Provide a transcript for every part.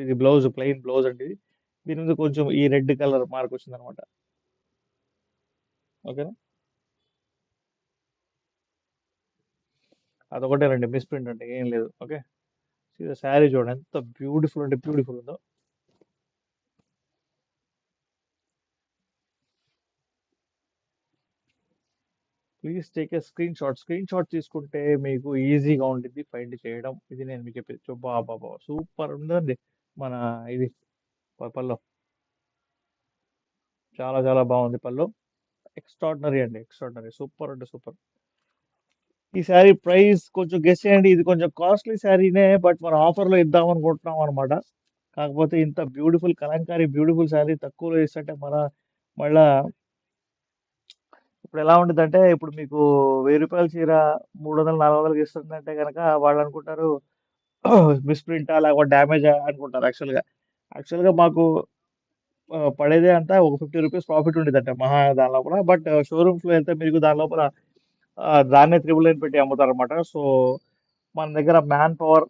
ఇది blouse, plain blouse అండి ఇది. దీని మీద కొంచెం ఈ రెడ్ కలర్ మార్క్ వచ్చిందనమాట. ఓకేనా? అదొకటేనండి మిస్‌ప్రింట్ అంటే ఏం లేదు. ఓకే. శారీ చూడండి ఎంత బ్యూటిఫుల్ అంటే బ్యూటిఫుల్ ఉందో. Please take a screen shot. Screen shot తీసుకుంటే మీకు ఈజీగా ఉంటుంది ఫైండ్ చేయడం. ఇది నేను మీకు చెప్పేది. అబ్బబ్బబ్బా! సూపర్ ఉందండి. మన ఇది పళ్ళు. చాలా చాలా బాగుంది పళ్ళు. ఎక్స్ట్రాడినరీ అండి. ఎక్స్ట్రాడినరీ. సూపర్ అంటే సూపర్. ఈ శారీ ప్రైస్ కొంచెం గెస్ చేయండి. ఇది కొంచెం కాస్ట్లీ శారీనే. బట్ మనం ఆఫర్‌లో ఇద్దాం అనుకుంటున్నాం అనమాట. కాకపోతే ఇంత బ్యూటిఫుల్ కలంకారీ బ్యూటిఫుల్ శారీ తక్కువలో ఇస్తుంటే మళ్ళా ఇప్పుడు ఎలా ఉండిద్దంటే, ఇప్పుడు మీకు రూ. 1000 చీర 300, 400కి ఇస్తుందంటే గనక వాళ్ళనుకుంటారు మిస్‌ప్రింటా లేకపోతే డ్యామేజా అనుకుంటారు యాక్చువల్‌గా. యాక్చువల్‌గా మాకు పడేదే అంతా ఒక రూ. 50 ప్రాఫిట్ ఉండిద్దంట మహా దాని లోపల. బట్ షోరూమ్స్‌లో ఎళ్తే మీకు దాని లోపల దాన్నే త్రిబుల్ నైన్ పెట్టి అమ్ముతారనమాట. సో, మన దగ్గర మ్యాన్ పవర్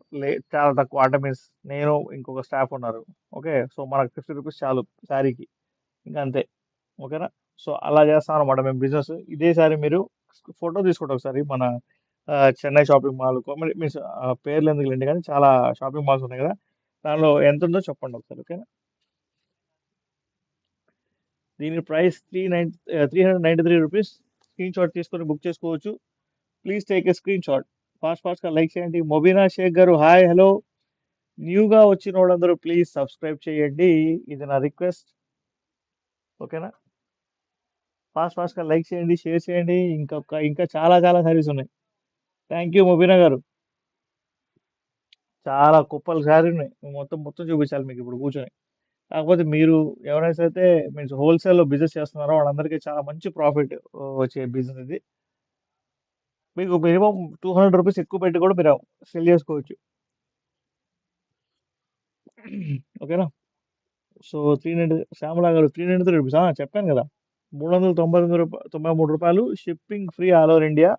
చాలా తక్కువ. అంటే మీన్స్ నేను ఇంకొక స్టాఫ్ ఉన్నారు. ఓకే. సో, మనకు రూ. 50 చాలు శారీకి. ఇంక అంతే. ఓకేనా? సో, అలా చేస్తామనమాట మేము బిజినెస్. ఇదే సారి మీరు ఫోటో తీసుకోండి ఒకసారి. మన చెన్నై షాపింగ్ మాల్ మీన్స్ పేర్లు ఎందుకులెండి గానీ చాలా షాపింగ్ మాల్స్ ఉన్నాయి గదా! దానిలో ఎంతుందో చెప్పండి ఒకసారి. ఓకేనా? దీని ప్రైస్ 393 రూపీస్. స్క్రీన్ షాట్ తీసుకొని బుక్ చేసుకోవచ్చు. Please take a screen shot. ఫాస్ట్‌గా లైక్ చేయండి. మొబీనా షేక్ గారు హాయ్, హలో. న్యూగా వచ్చినోళ్ళందరూ ప్లీజ్ సబ్స్క్రైబ్ చేయండి. ఇది నా రిక్వెస్ట్. ఓకేనా? ఫాస్ట్‌గా లైక్ చేయండి, షేర్ చేయండి. ఇంకా చాలా చాలా సారీస్ ఉన్నాయి. థ్యాంక్ యూ మొబీనా గారు. చాలా కుప్పలు సారిన్నాయి. మొత్తం చూపించాలి మీకు ఇప్పుడు కూర్చొని. కాకపోతే మీరు ఎవరైతే అయితే మీన్స్ హోల్‌సేల్‌లో బిజినెస్ చేస్తున్నారో వాళ్ళందరికీ చాలా మంచి ప్రాఫిట్ వచ్చే బిజినెస్ ఇది. మీకు మినిమమ్ రూ. 200 ఎక్కువ పెట్టి కూడా మీరు సెల్ చేసుకోవచ్చు. ఓకేనా? సో, 390 శ్యామల గారు రూ. 393 చెప్పాను కదా! రూ. 393 shipping free all over India.